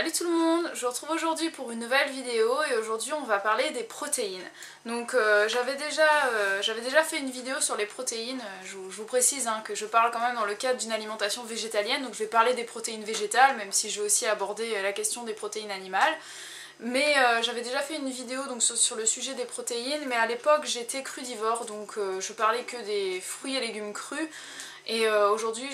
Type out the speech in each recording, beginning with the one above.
Salut tout le monde, je vous retrouve aujourd'hui pour une nouvelle vidéo et aujourd'hui on va parler des protéines. Donc j'avais déjà fait une vidéo sur les protéines, je vous précise que je parle quand même dans le cadre d'une alimentation végétalienne, donc je vais parler des protéines végétales même si je vais aussi aborder la question des protéines animales. Mais j'avais déjà fait une vidéo donc, sur le sujet des protéines, mais à l'époque j'étais crudivore, donc je parlais que des fruits et légumes crus. Et aujourd'hui,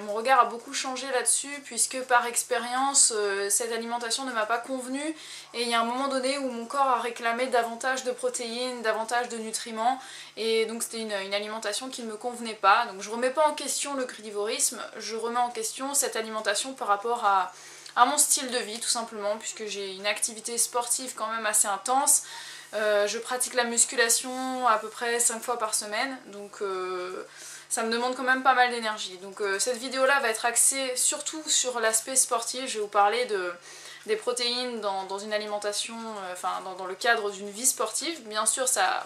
mon regard a beaucoup changé là-dessus, puisque par expérience, cette alimentation ne m'a pas convenu. Et il y a un moment donné où mon corps a réclamé davantage de protéines, davantage de nutriments. Et donc c'était une alimentation qui ne me convenait pas. Donc je remets pas en question le crudivorisme, je remets en question cette alimentation par rapport à mon style de vie tout simplement, puisque j'ai une activité sportive quand même assez intense. Je pratique la musculation à peu près 5 fois par semaine, donc ça me demande quand même pas mal d'énergie. Donc cette vidéo là va être axée surtout sur l'aspect sportif. Je vais vous parler des protéines dans une alimentation, dans le cadre d'une vie sportive. Bien sûr ça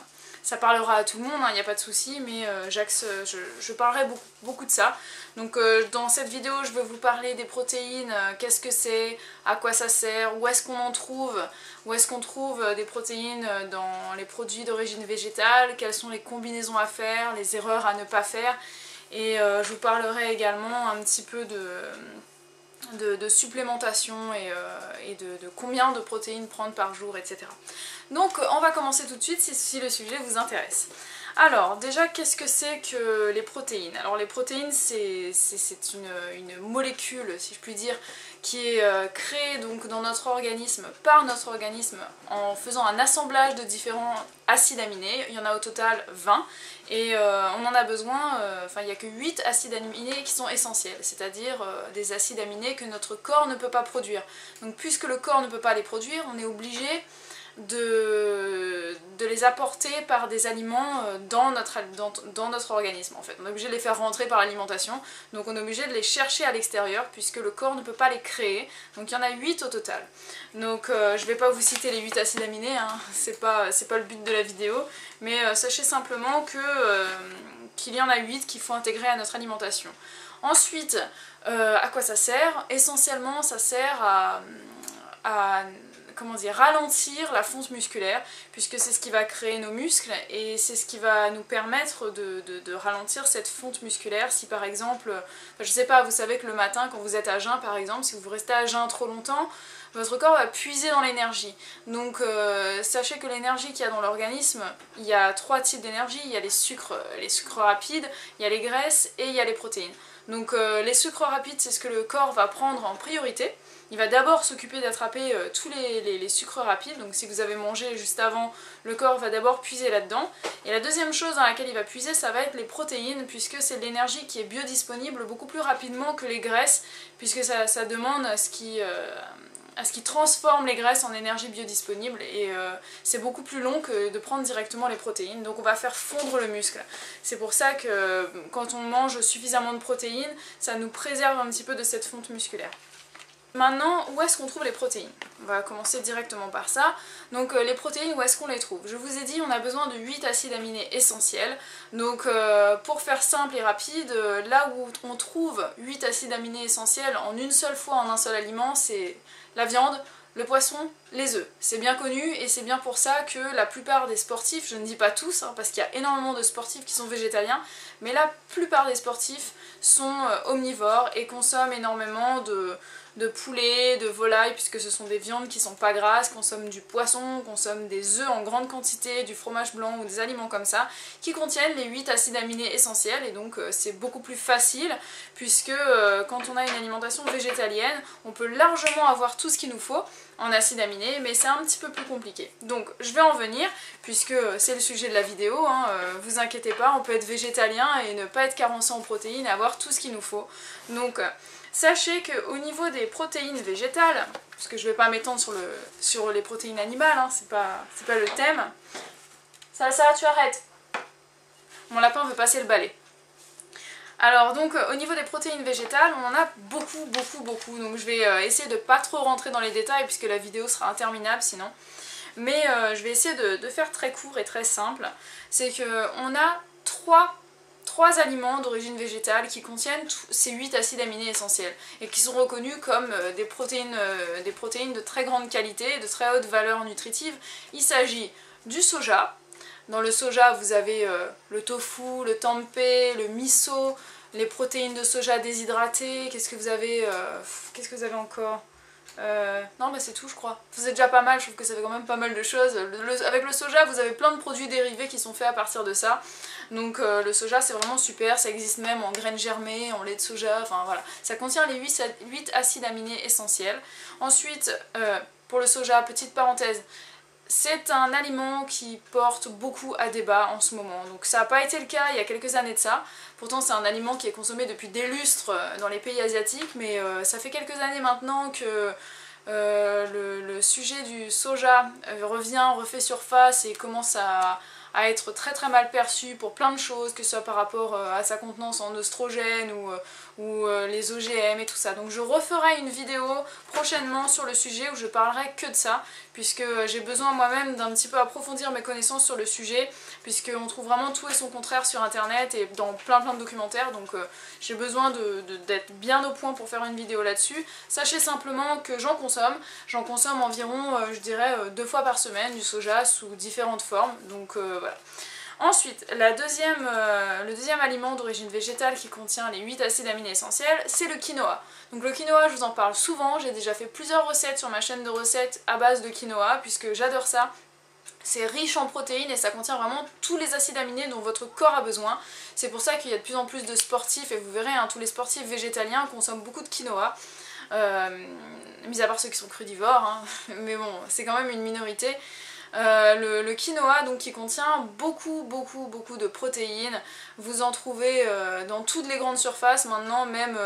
parlera à tout le monde, il n'y a pas de souci, mais je parlerai beaucoup de ça. Donc dans cette vidéo je vais vous parler des protéines, qu'est-ce que c'est, à quoi ça sert, où est-ce qu'on en trouve, où est-ce qu'on trouve des protéines dans les produits d'origine végétale, quelles sont les combinaisons à faire, les erreurs à ne pas faire, et je vous parlerai également un petit peu de supplémentation et de combien de protéines prendre par jour, etc. Donc on va commencer tout de suite si le sujet vous intéresse. Alors déjà, qu'est-ce que c'est que les protéines? Alors les protéines c'est une molécule, si je puis dire, qui est créée donc dans notre organisme, par notre organisme, en faisant un assemblage de différents acides aminés. Il y en a au total 20 et on en a besoin, il n'y a que 8 acides aminés qui sont essentiels, c'est-à-dire des acides aminés que notre corps ne peut pas produire. Donc puisque le corps ne peut pas les produire, on est obligé de les apporter par des aliments dans notre organisme en fait. On est obligé de les faire rentrer par l'alimentation, donc on est obligé de les chercher à l'extérieur puisque le corps ne peut pas les créer. Donc il y en a 8 au total. Donc je vais pas vous citer les 8 acides aminés, c'est pas le but de la vidéo, mais sachez simplement qu'il y en a 8 qu'il faut intégrer à notre alimentation. Ensuite, à quoi ça sert? Essentiellement ça sert à ralentir la fonte musculaire, puisque c'est ce qui va créer nos muscles et c'est ce qui va nous permettre de ralentir cette fonte musculaire. Si par exemple, je sais pas, vous savez que le matin quand vous êtes à jeun par exemple, si vous restez à jeun trop longtemps, votre corps va puiser dans l'énergie. Donc sachez que l'énergie qu'il y a dans l'organisme, il y a 3 types d'énergie, il y a les sucres rapides, il y a les graisses et il y a les protéines. Donc les sucres rapides, c'est ce que le corps va prendre en priorité. Il va d'abord s'occuper d'attraper tous les sucres rapides, donc si vous avez mangé juste avant, le corps va d'abord puiser là-dedans. Et la deuxième chose dans laquelle il va puiser, ça va être les protéines, puisque c'est de l'énergie qui est biodisponible beaucoup plus rapidement que les graisses, puisque ça demande à ce qui transforme les graisses en énergie biodisponible, et c'est beaucoup plus long que de prendre directement les protéines, donc on va faire fondre le muscle. C'est pour ça que quand on mange suffisamment de protéines, ça nous préserve un petit peu de cette fonte musculaire. Maintenant, où est-ce qu'on trouve les protéines? On va commencer directement par ça. Donc les protéines, où est-ce qu'on les trouve? Je vous ai dit, on a besoin de 8 acides aminés essentiels. Donc pour faire simple et rapide, là où on trouve 8 acides aminés essentiels en une seule fois, en un seul aliment, c'est la viande, le poisson, les œufs. C'est bien connu et c'est bien pour ça que la plupart des sportifs, je ne dis pas tous, parce qu'il y a énormément de sportifs qui sont végétaliens, mais la plupart des sportifs sont omnivores et consomment énormément de poulet, de volaille, puisque ce sont des viandes qui sont pas grasses, consomment du poisson, consomment des œufs en grande quantité, du fromage blanc ou des aliments comme ça, qui contiennent les 8 acides aminés essentiels, et donc c'est beaucoup plus facile, puisque quand on a une alimentation végétalienne, on peut largement avoir tout ce qu'il nous faut en acides aminés, mais c'est un petit peu plus compliqué. Donc je vais en venir, puisque c'est le sujet de la vidéo, vous inquiétez pas, on peut être végétalien et ne pas être carencé en protéines, et avoir tout ce qu'il nous faut. Donc sachez qu'au niveau des protéines végétales, parce que je ne vais pas m'étendre sur les protéines animales, c'est pas le thème. Ça, tu arrêtes. Mon lapin veut passer le balai. Alors donc au niveau des protéines végétales, on en a beaucoup, donc je vais essayer de pas trop rentrer dans les détails puisque la vidéo sera interminable sinon. Mais je vais essayer de faire très court et très simple. C'est qu'on a trois 3 aliments d'origine végétale qui contiennent ces 8 acides aminés essentiels et qui sont reconnus comme des protéines de très grande qualité et de très haute valeur nutritive. Il s'agit du soja. Dans le soja, vous avez le tofu, le tempeh, le miso, les protéines de soja déshydratées. Qu'est-ce que vous avez encore non mais c'est tout je crois. C'est déjà pas mal, je trouve que ça fait quand même pas mal de choses. Avec le soja vous avez plein de produits dérivés qui sont faits à partir de ça. Donc le soja c'est vraiment super, ça existe même en graines germées, en lait de soja, enfin voilà. Ça contient les 8 acides aminés essentiels. Ensuite, pour le soja, petite parenthèse, c'est un aliment qui porte beaucoup à débat en ce moment. Donc ça n'a pas été le cas il y a quelques années de ça. Pourtant c'est un aliment qui est consommé depuis des lustres dans les pays asiatiques, mais ça fait quelques années maintenant que le sujet du soja refait surface et commence à être très très mal perçu pour plein de choses, que ce soit par rapport à sa contenance en oestrogènes ou les OGM et tout ça. Donc je referai une vidéo prochainement sur le sujet où je parlerai que de ça, puisque j'ai besoin moi-même d'un petit peu approfondir mes connaissances sur le sujet, puisqu'on trouve vraiment tout et son contraire sur internet et dans plein de documentaires, donc j'ai besoin d'être bien au point pour faire une vidéo là-dessus. Sachez simplement que j'en consomme environ, je dirais, 2 fois par semaine du soja sous différentes formes, donc voilà. Ensuite, le deuxième aliment d'origine végétale qui contient les 8 acides aminés essentiels, c'est le quinoa. Donc le quinoa, je vous en parle souvent, j'ai déjà fait plusieurs recettes sur ma chaîne de recettes à base de quinoa, puisque j'adore ça. C'est riche en protéines et ça contient vraiment tous les acides aminés dont votre corps a besoin. C'est pour ça qu'il y a de plus en plus de sportifs, et vous verrez, hein, tous les sportifs végétaliens consomment beaucoup de quinoa. Mis à part ceux qui sont crudivores, hein, mais bon, c'est quand même une minorité. Le quinoa donc, qui contient beaucoup de protéines, vous en trouvez dans toutes les grandes surfaces maintenant, même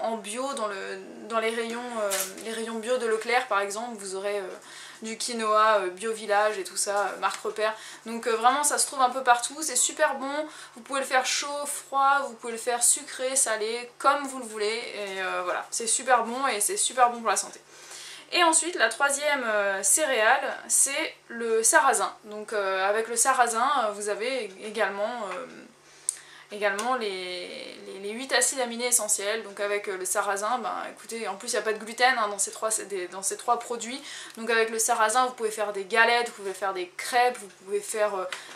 en bio, dans les rayons bio de Leclerc par exemple, vous aurez du quinoa Bio Village et tout ça, marque repère. Donc vraiment ça se trouve un peu partout, c'est super bon, vous pouvez le faire chaud, froid, vous pouvez le faire sucré, salé, comme vous le voulez, et voilà, c'est super bon et c'est super bon pour la santé. Et ensuite, la troisième céréale, c'est le sarrasin. Donc avec le sarrasin, vous avez également les 8 acides aminés essentiels. Donc avec le sarrasin, ben, écoutez, en plus il n'y a pas de gluten hein, dans ces trois produits. Donc avec le sarrasin, vous pouvez faire des galettes, vous pouvez faire des crêpes, vous pouvez faire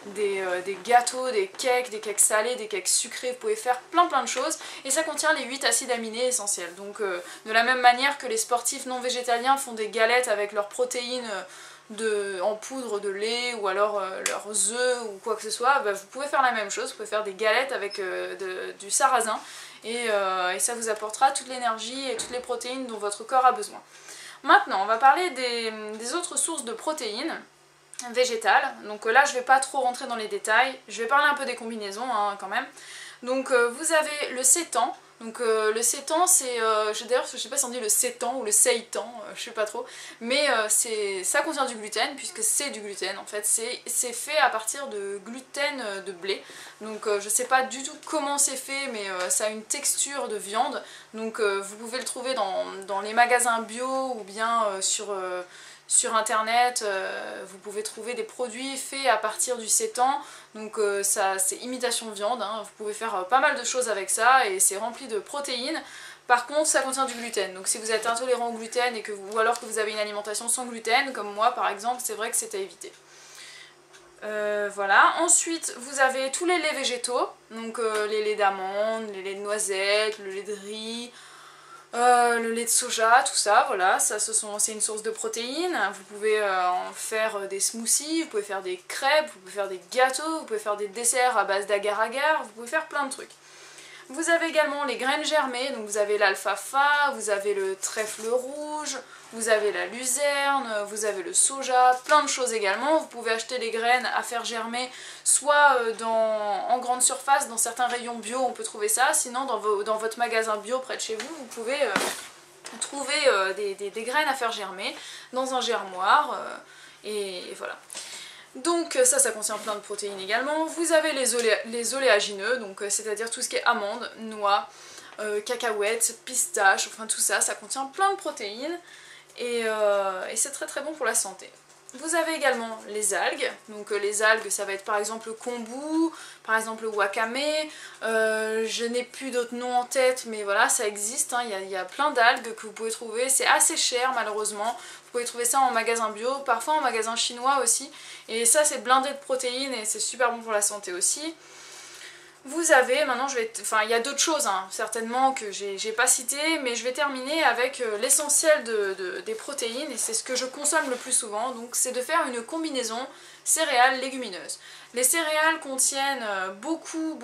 des gâteaux, des cakes salés, des cakes sucrés, vous pouvez faire plein de choses. Et ça contient les 8 acides aminés essentiels. Donc de la même manière que les sportifs non végétaliens font des galettes avec leurs protéines en poudre de lait ou alors leurs œufs ou quoi que ce soit, bah, vous pouvez faire la même chose, vous pouvez faire des galettes avec du sarrasin et ça vous apportera toute l'énergie et toutes les protéines dont votre corps a besoin. Maintenant on va parler des autres sources de protéines végétales, donc là je vais pas trop rentrer dans les détails, je vais parler un peu des combinaisons hein, quand même. Donc vous avez le sétan. Donc le sétan c'est, d'ailleurs je sais pas si on dit le sétan ou le seitan, je sais pas trop, mais ça contient du gluten puisque c'est du gluten en fait, c'est fait à partir de gluten de blé, donc je sais pas du tout comment c'est fait mais ça a une texture de viande, donc vous pouvez le trouver dans les magasins bio ou bien sur internet, vous pouvez trouver des produits faits à partir du sétan, donc c'est imitation viande, hein. Vous pouvez faire pas mal de choses avec ça et c'est rempli de protéines. Par contre ça contient du gluten, donc si vous êtes intolérant au gluten ou alors que vous avez une alimentation sans gluten, comme moi par exemple, c'est vrai que c'est à éviter. Voilà, ensuite vous avez tous les laits végétaux, donc les laits d'amandes, les laits de noisettes, le lait de riz, le lait de soja, tout ça, voilà, ça c'est une source de protéines. Vous pouvez en faire des smoothies, vous pouvez faire des crêpes, vous pouvez faire des gâteaux, vous pouvez faire des desserts à base d'agar-agar, vous pouvez faire plein de trucs. Vous avez également les graines germées, donc vous avez l'alfalfa, vous avez le trèfle rouge, vous avez la luzerne, vous avez le soja, plein de choses également. Vous pouvez acheter les graines à faire germer, soit en grande surface, dans certains rayons bio on peut trouver ça, sinon dans votre magasin bio près de chez vous, vous pouvez trouver des graines à faire germer dans un germoir, et voilà. Donc ça contient plein de protéines également. Vous avez les oléagineux, donc c'est-à-dire tout ce qui est amandes, noix, cacahuètes, pistaches, enfin tout ça, ça contient plein de protéines et c'est très bon pour la santé. Vous avez également les algues, donc les algues ça va être par exemple le kombu, par exemple le wakame, je n'ai plus d'autres noms en tête mais voilà ça existe, hein. Il y a plein d'algues que vous pouvez trouver, c'est assez cher malheureusement, vous pouvez trouver ça en magasin bio, parfois en magasin chinois aussi, et ça c'est blindé de protéines et c'est super bon pour la santé aussi. Vous avez, maintenant il y a d'autres choses hein, certainement que j'ai pas cité, mais je vais terminer avec l'essentiel des protéines, et c'est ce que je consomme le plus souvent, donc c'est de faire une combinaison céréales légumineuses. Les céréales contiennent beaucoup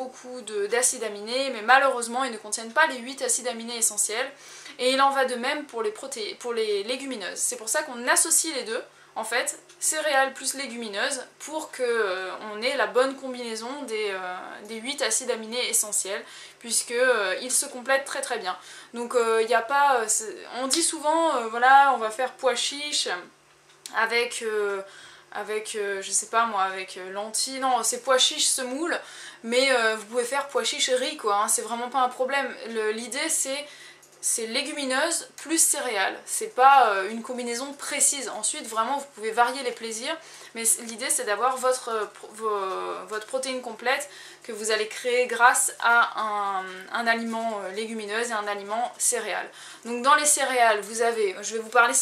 d'acides aminés, mais malheureusement ils ne contiennent pas les 8 acides aminés essentiels, et il en va de même pour les légumineuses. C'est pour ça qu'on associe les deux, en fait, céréales plus légumineuses, pour qu'on ait la bonne combinaison des 8 acides aminés essentiels, puisqu'ils se complètent très bien. Donc il n'y a pas... on dit souvent, voilà, on va faire pois chiche avec... je sais pas moi, avec lentilles, non c'est pois chiche semoule, mais vous pouvez faire pois chiche riz quoi, hein, c'est vraiment pas un problème. L'idée c'est légumineuse plus céréales, c'est pas une combinaison précise. Ensuite vraiment vous pouvez varier les plaisirs, mais l'idée c'est d'avoir votre protéine complète que vous allez créer grâce à un aliment légumineuse et un aliment céréal. Donc dans les céréales vous avez, je vais vous parler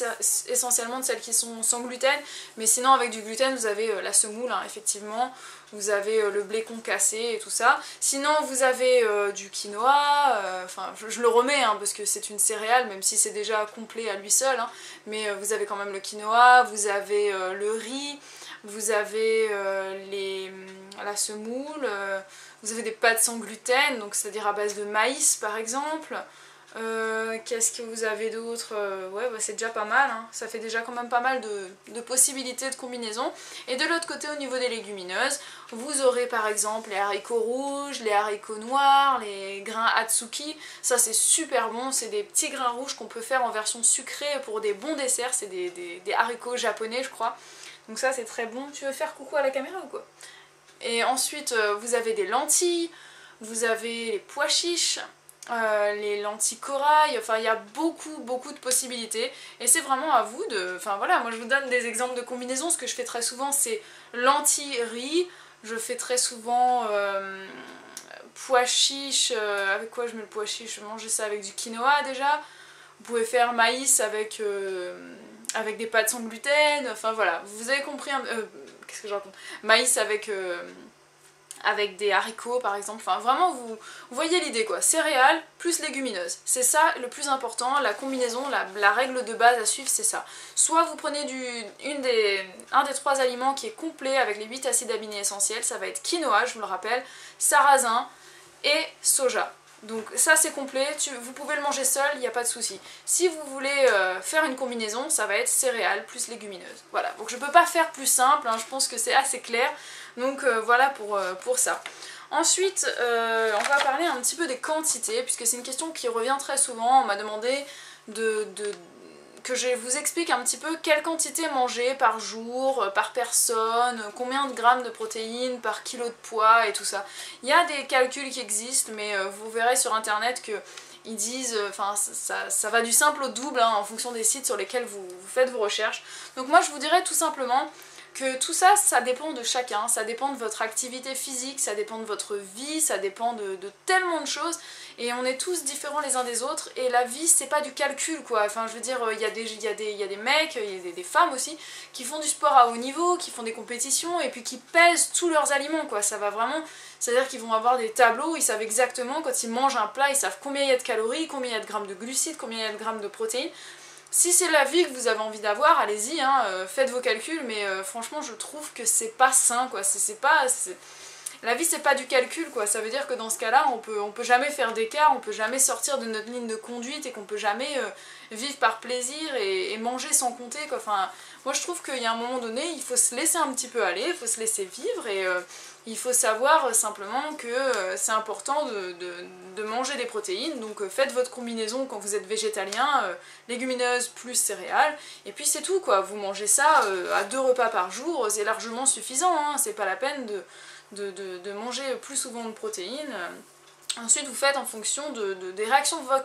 essentiellement de celles qui sont sans gluten, mais sinon avec du gluten vous avez la semoule hein, effectivement, vous avez le blé concassé et tout ça. Sinon vous avez du quinoa, enfin je le remets hein, parce que c'est une céréale même si c'est déjà complet à lui seul, hein, mais vous avez quand même le quinoa, vous avez le riz, vous avez la semoule, vous avez des pâtes sans gluten, donc c'est-à-dire à base de maïs par exemple. Qu'est-ce que vous avez d'autre? Ouais, bah, c'est déjà pas mal, hein. Ça fait déjà quand même pas mal de possibilités de combinaison. Et de l'autre côté, au niveau des légumineuses, vous aurez par exemple les haricots rouges, les haricots noirs, les grains Atsuki. Ça c'est super bon, c'est des petits grains rouges qu'on peut faire en version sucrée pour des bons desserts. C'est des haricots japonais je crois. Donc ça c'est très bon. Tu veux faire coucou à la caméra ou quoi? Et ensuite vous avez des lentilles, vous avez les pois chiches, les lentilles corail, enfin il y a beaucoup de possibilités et c'est vraiment à vous de... Enfin voilà, moi je vous donne des exemples de combinaisons. Ce que je fais très souvent c'est lentilles riz, je fais très souvent pois chiche, avec quoi je mets le pois chiche? Je mange ça avec du quinoa déjà. Vous pouvez faire maïs avec des pâtes sans gluten, enfin voilà, vous avez compris, qu'est-ce que je raconte? Maïs avec des haricots par exemple, enfin vraiment vous voyez l'idée quoi, céréales plus légumineuses, c'est ça le plus important, la combinaison, la règle de base à suivre c'est ça. Soit vous prenez un des 3 aliments qui est complet avec les 8 acides aminés essentiels, ça va être quinoa, je vous le rappelle, sarrasin et soja. Donc ça c'est complet, vous pouvez le manger seul, il n'y a pas de souci. Si vous voulez faire une combinaison, ça va être céréales plus légumineuses. Voilà, donc je peux pas faire plus simple, hein, je pense que c'est assez clair. Donc voilà pour ça. Ensuite, on va parler un petit peu des quantités, puisque c'est une question qui revient très souvent. On m'a demandé que je vous explique un petit peu quelle quantité manger par jour, par personne, combien de grammes de protéines par kilo de poids et tout ça. Il y a des calculs qui existent, mais vous verrez sur internet que ils disent, enfin ça va du simple au double hein, en fonction des sites sur lesquels vous faites vos recherches. Donc moi je vous dirais tout simplement que tout ça, ça dépend de chacun, ça dépend de votre activité physique, ça dépend de votre vie, ça dépend de tellement de choses, et on est tous différents les uns des autres, et la vie c'est pas du calcul quoi, enfin je veux dire, il y a des mecs, il y a des femmes aussi, qui font du sport à haut niveau, qui font des compétitions, et puis qui pèsent tous leurs aliments quoi, ça va vraiment, c'est-à-dire qu'ils vont avoir des tableaux, ils savent exactement quand ils mangent un plat, ils savent combien il y a de calories, combien il y a de grammes de glucides, combien il y a de grammes de protéines. Si c'est la vie que vous avez envie d'avoir, allez-y, hein, faites vos calculs, mais franchement je trouve que c'est pas sain quoi, la vie c'est pas du calcul quoi, ça veut dire que dans ce cas-là on peut jamais faire d'écart, on peut jamais sortir de notre ligne de conduite et qu'on peut jamais vivre par plaisir et manger sans compter quoi. Enfin, moi je trouve qu'il y a un moment donné il faut se laisser un petit peu aller, il faut se laisser vivre et il faut savoir simplement que c'est important de manger des protéines, donc faites votre combinaison quand vous êtes végétalien, légumineuses plus céréales, et puis c'est tout quoi, vous mangez ça à 2 repas par jour, c'est largement suffisant, hein, c'est pas la peine de manger plus souvent de protéines. Ensuite, vous faites en fonction des réactions de votre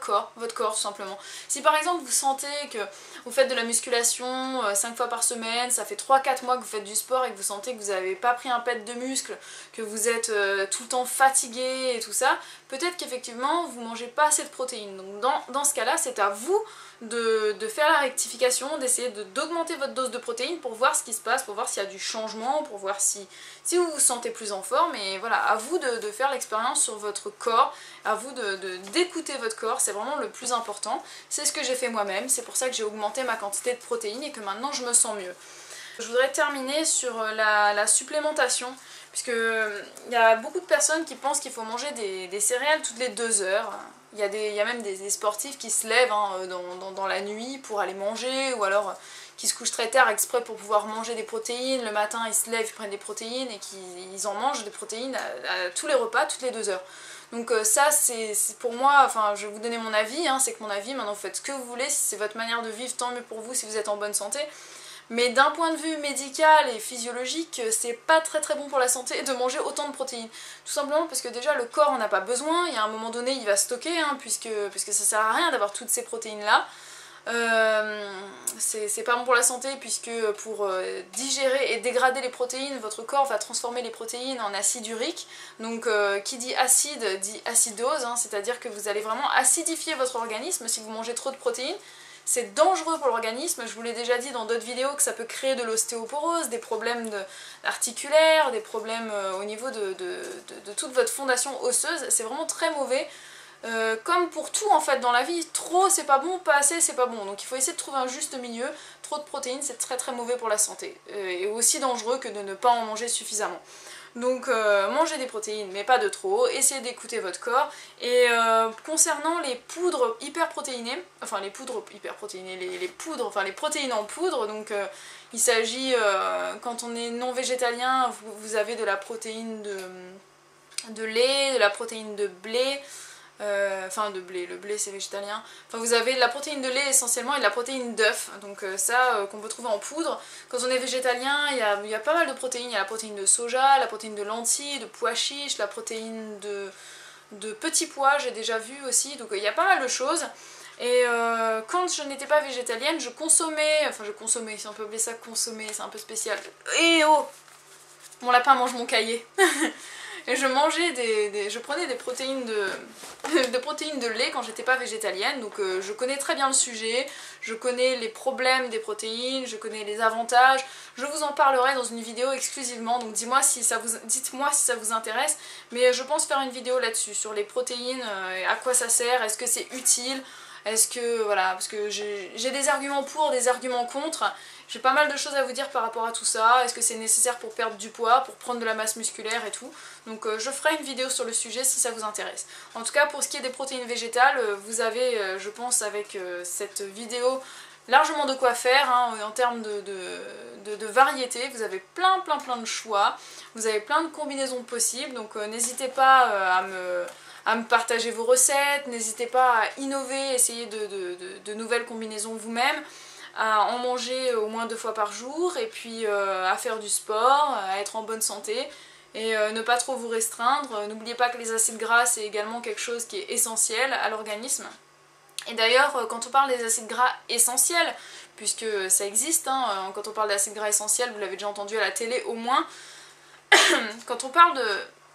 corps tout simplement. Si par exemple vous sentez que vous faites de la musculation 5 fois par semaine, ça fait 3-4 mois que vous faites du sport et que vous sentez que vous n'avez pas pris un pet de muscle, que vous êtes tout le temps fatigué et tout ça, peut-être qu'effectivement vous mangez pas assez de protéines. Donc dans ce cas-là, c'est à vous de faire la rectification, d'essayer d'augmenter votre dose de protéines pour voir ce qui se passe, pour voir s'il y a du changement, pour voir si vous vous sentez plus en forme. Et voilà, à vous de faire l'expérience sur votre corps, à vous d'écouter votre corps, c'est vraiment le plus important. C'est ce que j'ai fait moi-même, c'est pour ça que j'ai augmenté ma quantité de protéines et que maintenant je me sens mieux. Je voudrais terminer sur la supplémentation, puisque il y a beaucoup de personnes qui pensent qu'il faut manger des céréales toutes les 2 heures. Il y a même des sportifs qui se lèvent dans la nuit pour aller manger, ou alors qui se couchent très tard exprès pour pouvoir manger des protéines. Le matin, ils se lèvent, ils prennent des protéines et qu'ils en mangent des protéines à tous les repas, toutes les 2 heures. Donc ça, c'est pour moi, enfin je vais vous donner mon avis, c'est que mon avis, maintenant vous faites ce que vous voulez, si c'est votre manière de vivre, tant mieux pour vous si vous êtes en bonne santé. Mais d'un point de vue médical et physiologique, c'est pas très bon pour la santé de manger autant de protéines. Tout simplement parce que déjà le corps en a pas besoin, il y a un moment donné il va stocker, puisque ça sert à rien d'avoir toutes ces protéines là. C'est pas bon pour la santé, puisque pour digérer et dégrader les protéines, votre corps va transformer les protéines en acide urique. Donc qui dit acide dit acidose, c'est-à-dire que vous allez vraiment acidifier votre organisme si vous mangez trop de protéines. C'est dangereux pour l'organisme, je vous l'ai déjà dit dans d'autres vidéos que ça peut créer de l'ostéoporose, des problèmes articulaires, des problèmes au niveau de toute votre fondation osseuse, c'est vraiment très mauvais. Comme pour tout en fait dans la vie, trop c'est pas bon, pas assez c'est pas bon, donc il faut essayer de trouver un juste milieu. Trop de protéines c'est très mauvais pour la santé, et aussi dangereux que de ne pas en manger suffisamment. Donc mangez des protéines mais pas de trop, essayez d'écouter votre corps. Et concernant les poudres hyperprotéinées, enfin les poudres hyperprotéinées, les poudres, enfin les protéines en poudre, donc il s'agit, quand on est non végétalien, vous avez de la protéine de lait, de la protéine de blé, le blé c'est végétalien, enfin vous avez de la protéine de lait essentiellement et de la protéine d'œuf, donc ça qu'on peut trouver en poudre. Quand on est végétalien, il y a pas mal de protéines, il y a la protéine de soja, la protéine de lentilles, de pois chiches, la protéine de petits pois, j'ai déjà vu aussi, donc il y a pas mal de choses. Et quand je n'étais pas végétalienne, je consommais, si on peut appeler ça consommer, c'est un peu spécial. Et oh, mon lapin mange mon cahier. Et je mangeais je prenais des protéines de lait quand j'étais pas végétalienne, donc je connais très bien le sujet, je connais les problèmes des protéines, je connais les avantages, je vous en parlerai dans une vidéo exclusivement, donc dites-moi si ça vous intéresse, mais je pense faire une vidéo là-dessus, sur les protéines, à quoi ça sert, est-ce que c'est utile, est-ce que, voilà, parce que j'ai des arguments pour, des arguments contre. J'ai pas mal de choses à vous dire par rapport à tout ça. Est-ce que c'est nécessaire pour perdre du poids, pour prendre de la masse musculaire et tout. Donc je ferai une vidéo sur le sujet si ça vous intéresse. En tout cas, pour ce qui est des protéines végétales, vous avez, je pense, avec cette vidéo, largement de quoi faire, en termes de variété. Vous avez plein de choix. Vous avez plein de combinaisons possibles. Donc n'hésitez pas à me partager vos recettes. N'hésitez pas à innover, essayer de nouvelles combinaisons vous-même, à en manger au moins 2 fois par jour, et puis à faire du sport, à être en bonne santé, et ne pas trop vous restreindre. N'oubliez pas que les acides gras c'est également quelque chose qui est essentiel à l'organisme. Et d'ailleurs quand on parle des acides gras essentiels, puisque ça existe, quand on parle d'acides gras essentiels, vous l'avez déjà entendu à la télé au moins, quand on parle de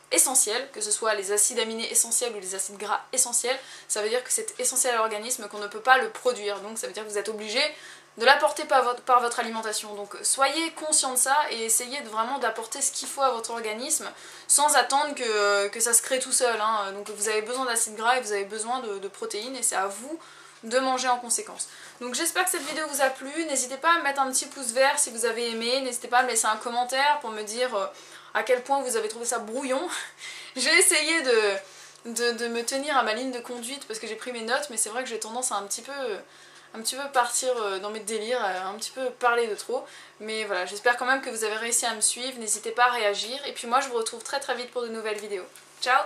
essentiels, que ce soit les acides aminés essentiels ou les acides gras essentiels, ça veut dire que c'est essentiel à l'organisme, qu'on ne peut pas le produire, donc ça veut dire que vous êtes obligé de l'apporter par votre alimentation. Donc soyez conscient de ça et essayez vraiment d'apporter ce qu'il faut à votre organisme sans attendre que ça se crée tout seul. Donc vous avez besoin d'acides gras et vous avez besoin de protéines, et c'est à vous de manger en conséquence. Donc j'espère que cette vidéo vous a plu. N'hésitez pas à me mettre un petit pouce vert si vous avez aimé, n'hésitez pas à me laisser un commentaire pour me dire à quel point vous avez trouvé ça brouillon. J'ai essayé de me tenir à ma ligne de conduite parce que j'ai pris mes notes, mais c'est vrai que j'ai tendance à un petit peu partir dans mes délires, un petit peu parler de trop. Mais voilà, j'espère quand même que vous avez réussi à me suivre, n'hésitez pas à réagir, et puis moi je vous retrouve très vite pour de nouvelles vidéos. Ciao!